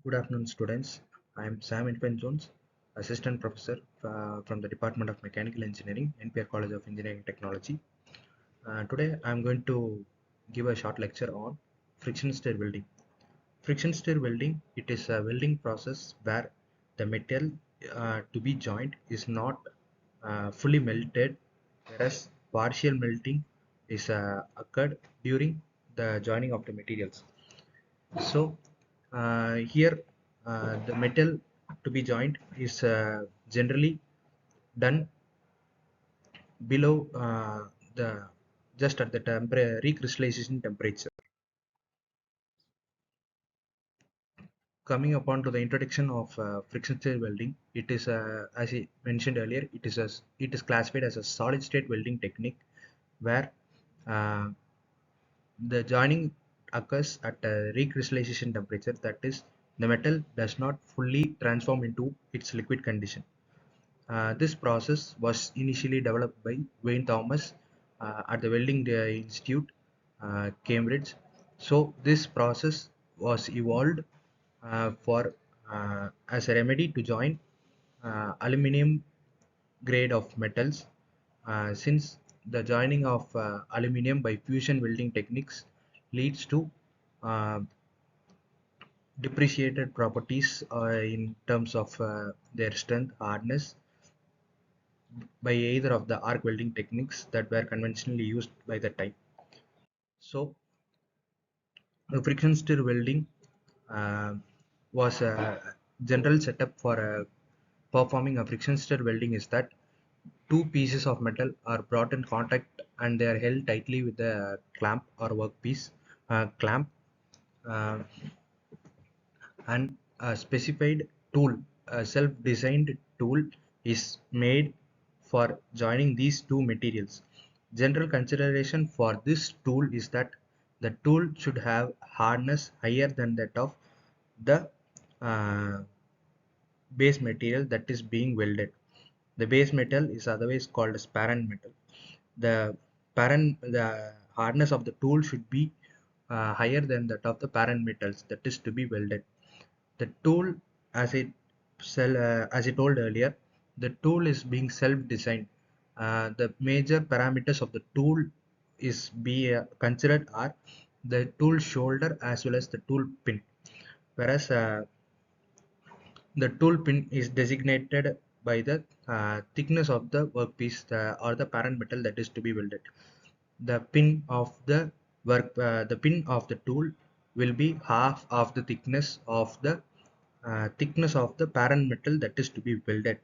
Good afternoon, students. I am Sam Infant Jones, Assistant Professor from the Department of Mechanical Engineering, NPR College of Engineering Technology. Today, I am going to give a short lecture on friction stir welding. Friction stir welding, it is a welding process where the metal to be joined is not fully melted, whereas partial melting is occurred during the joining of the materials. So here the metal to be joined is generally done below the just at the recrystallization temperature. Coming upon to the introduction of friction stir welding, it is as I mentioned earlier, it is classified as a solid state welding technique where uh, the joining occurs at a recrystallization temperature, that is, the metal does not fully transform into its liquid condition. This process was initially developed by Wayne Thomas at the Welding Institute, Cambridge. So this process was evolved for as a remedy to join aluminum grade of metals, since the joining of aluminum by fusion welding techniques leads to uh, depreciated properties in terms of their strength, hardness, by either of the arc welding techniques that were conventionally used by the time. So, the friction stir welding uh, was a general setup for performing a friction stir welding is that two pieces of metal are brought in contact and they are held tightly with a clamp or workpiece clamp, uh, and a specified tool, a self-designed tool, is made for joining these two materials. General consideration for this tool is that the tool should have hardness higher than that of the uh, base material that is being welded. The base metal is otherwise called as parent metal. The hardness of the tool should be higher than that of the parent metals that is to be welded. The tool, as I told earlier, the tool is being self-designed. The major parameters of the tool is be considered are the tool shoulder as well as the tool pin. Whereas the tool pin is designated by the thickness of the workpiece or the parent metal that is to be welded. The pin of the pin of the tool will be half of the thickness of the parent metal that is to be welded,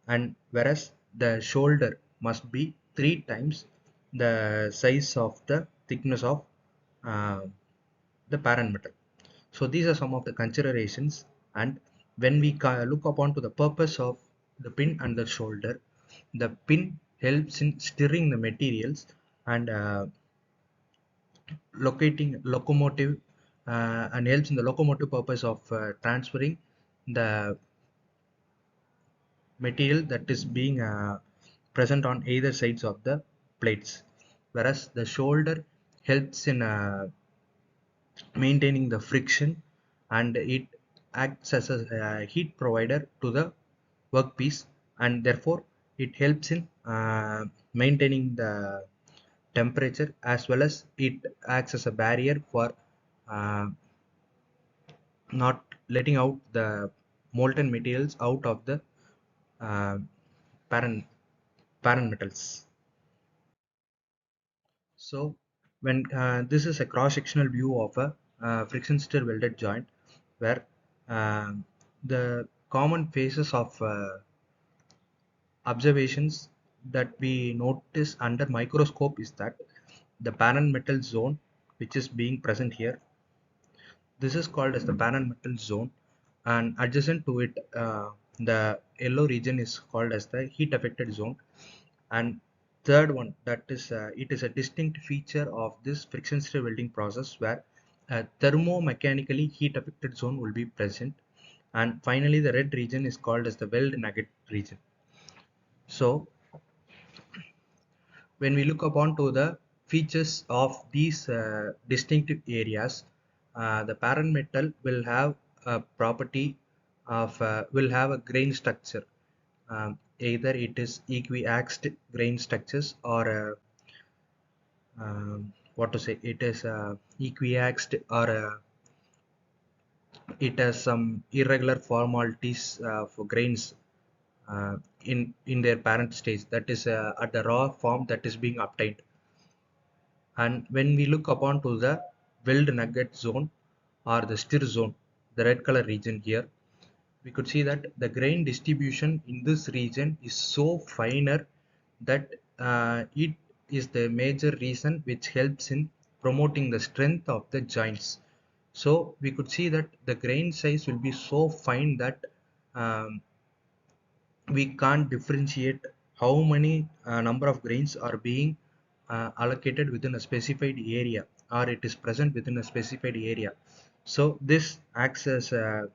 and whereas the shoulder must be 3 times the size of the thickness of uh, the parent metal. So these are some of the considerations, and when we look upon to the purpose of the pin and the shoulder, the pin helps in stirring the materials and helps in the locomotive purpose of transferring the material that is being present on either sides of the plates, whereas the shoulder helps in maintaining the friction, and it acts as a heat provider to the workpiece, and therefore it helps in maintaining the temperature, as well as it acts as a barrier for uh, not letting out the molten materials out of the uh, parent parent metals. So when this is a cross-sectional view of a friction stir welded joint, where the common phases of observations that we notice under microscope is that the parent metal zone, which is being present here, this is called as the parent metal zone, and adjacent to it, the yellow region is called as the heat affected zone. And third one, that is it is a distinct feature of this friction stir welding process where a thermomechanically heat affected zone will be present. And finally, the red region is called as the weld nugget region. So when we look upon to the features of these distinctive areas, the parent metal will have a property of will have a grain structure. Either it is equiaxed grain structures or what to say, it is equiaxed or it has some irregular formalities for grains in their parent stage, that is at the raw form that is being obtained. And when we look upon to the weld nugget zone or the stir zone, the red color region here, we could see that the grain distribution in this region is so finer that it is the major reason which helps in promoting the strength of the joints. So we could see that the grain size will be so fine that um, we can't differentiate how many number of grains are being allocated within a specified area, or it is present within a specified area. So this acts as a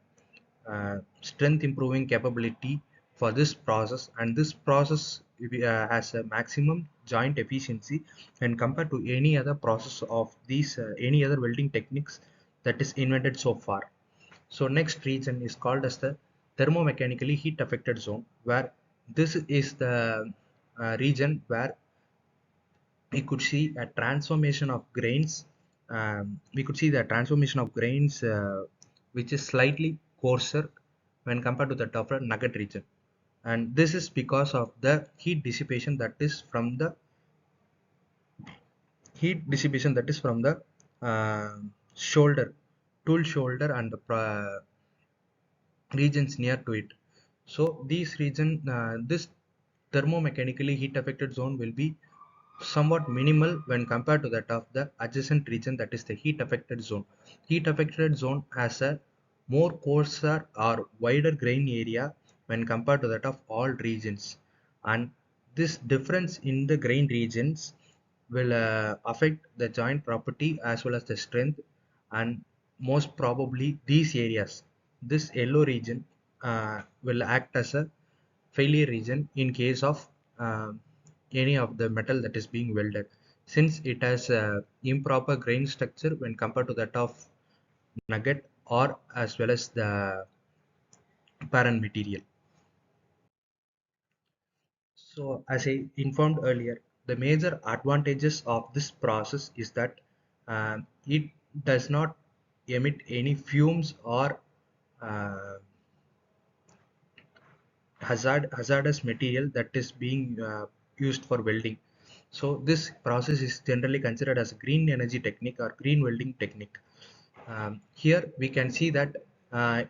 strength improving capability for this process, and this process has a maximum joint efficiency when compared to any other process of these any other welding techniques that is invented so far. So next region is called as the thermomechanically heat affected zone, where this is the region where we could see a transformation of grains. We could see the transformation of grains which is slightly coarser when compared to the tougher nugget region. And this is because of the heat dissipation that is from the uh, shoulder, tool shoulder, and the regions near to it. So this thermomechanically heat affected zone will be somewhat minimal when compared to that of the adjacent region, that is the heat affected zone. Heat affected zone has a more coarser or wider grain area when compared to that of all regions, and this difference in the grain regions will affect the joint property as well as the strength. And most probably these areas, this yellow region will act as a failure region in case of any of the metal that is being welded, since it has improper grain structure when compared to that of nugget or as well as the parent material. So as I informed earlier, the major advantages of this process is that it does not emit any fumes or uh, hazardous material that is being used for welding. So this process is generally considered as a green energy technique or green welding technique. Here we can see that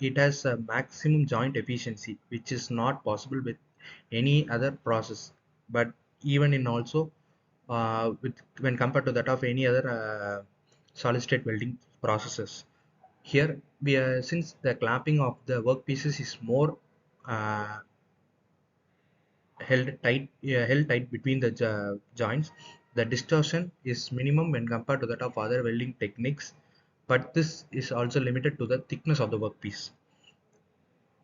it has a maximum joint efficiency, which is not possible with any other process. But even in also with when compared to that of any other solid state welding processes. Here we are, since the clamping of the workpieces is more uh, held tight between the joints, the distortion is minimum when compared to that of other welding techniques, but this is also limited to the thickness of the workpiece.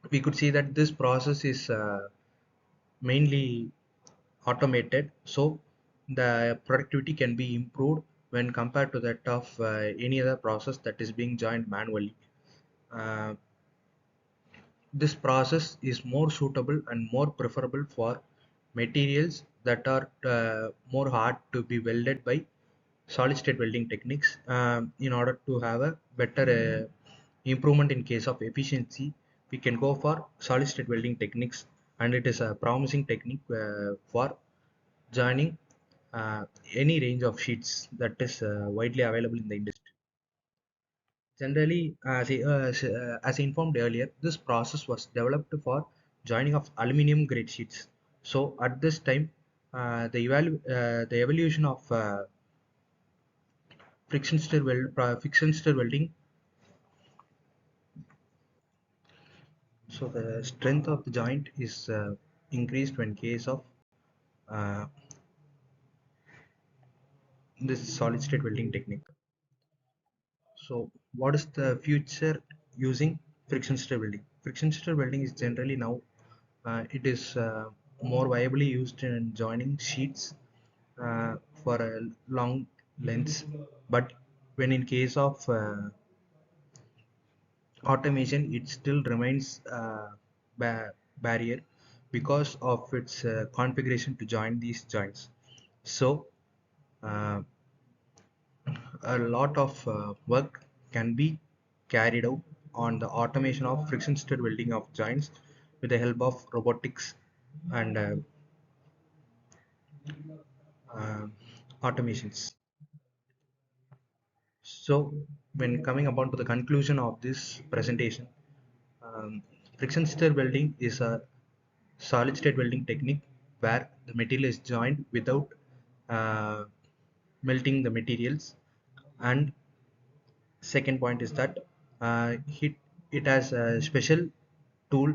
We could see that this process is mainly automated, so the productivity can be improved when compared to that of any other process that is being joined manually. Uh, This process is more suitable and more preferable for materials that are more hard to be welded by solid state welding techniques. In order to have a better improvement in case of efficiency, we can go for solid state welding techniques, and it is a promising technique for joining any range of sheets that is widely available in the industry. Generally, as informed earlier, this process was developed for joining of aluminum grade sheets. So at this time, the evolution of friction stir welding. So the strength of the joint is increased when case of uh, this solid state welding technique. So what is the future using friction stir welding? Friction stir welding is generally now it is more viably used in joining sheets for a long lengths. But when in case of automation, it still remains barrier because of its configuration to join these joints. So uh, a lot of work can be carried out on the automation of friction stir welding of joints with the help of robotics and uh, automations. So when coming upon to the conclusion of this presentation, friction stir welding is a solid state welding technique where the material is joined without uh, melting the materials. And second point is that it has a special tool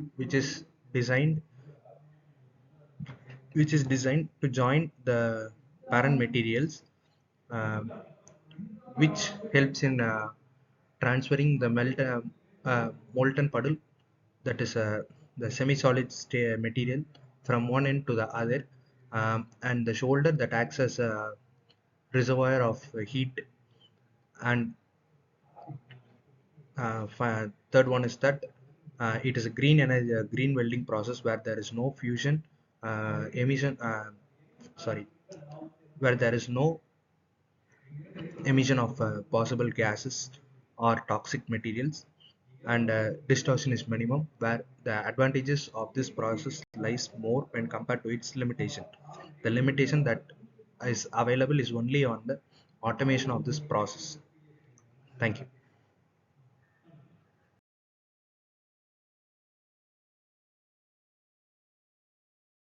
designed designed to join the parent materials, um, which helps in transferring the molten puddle, that is the semi-solid material, from one end to the other, and the shoulder that acts as a reservoir of heat. And third one is that it is a green energy, green welding process where there is no fusion emission. Sorry, where there is no emission of possible gases or toxic materials, and distortion is minimum, where the advantages of this process lies more when compared to its limitation. The limitation that is available is only on the automation of this process. Thank you.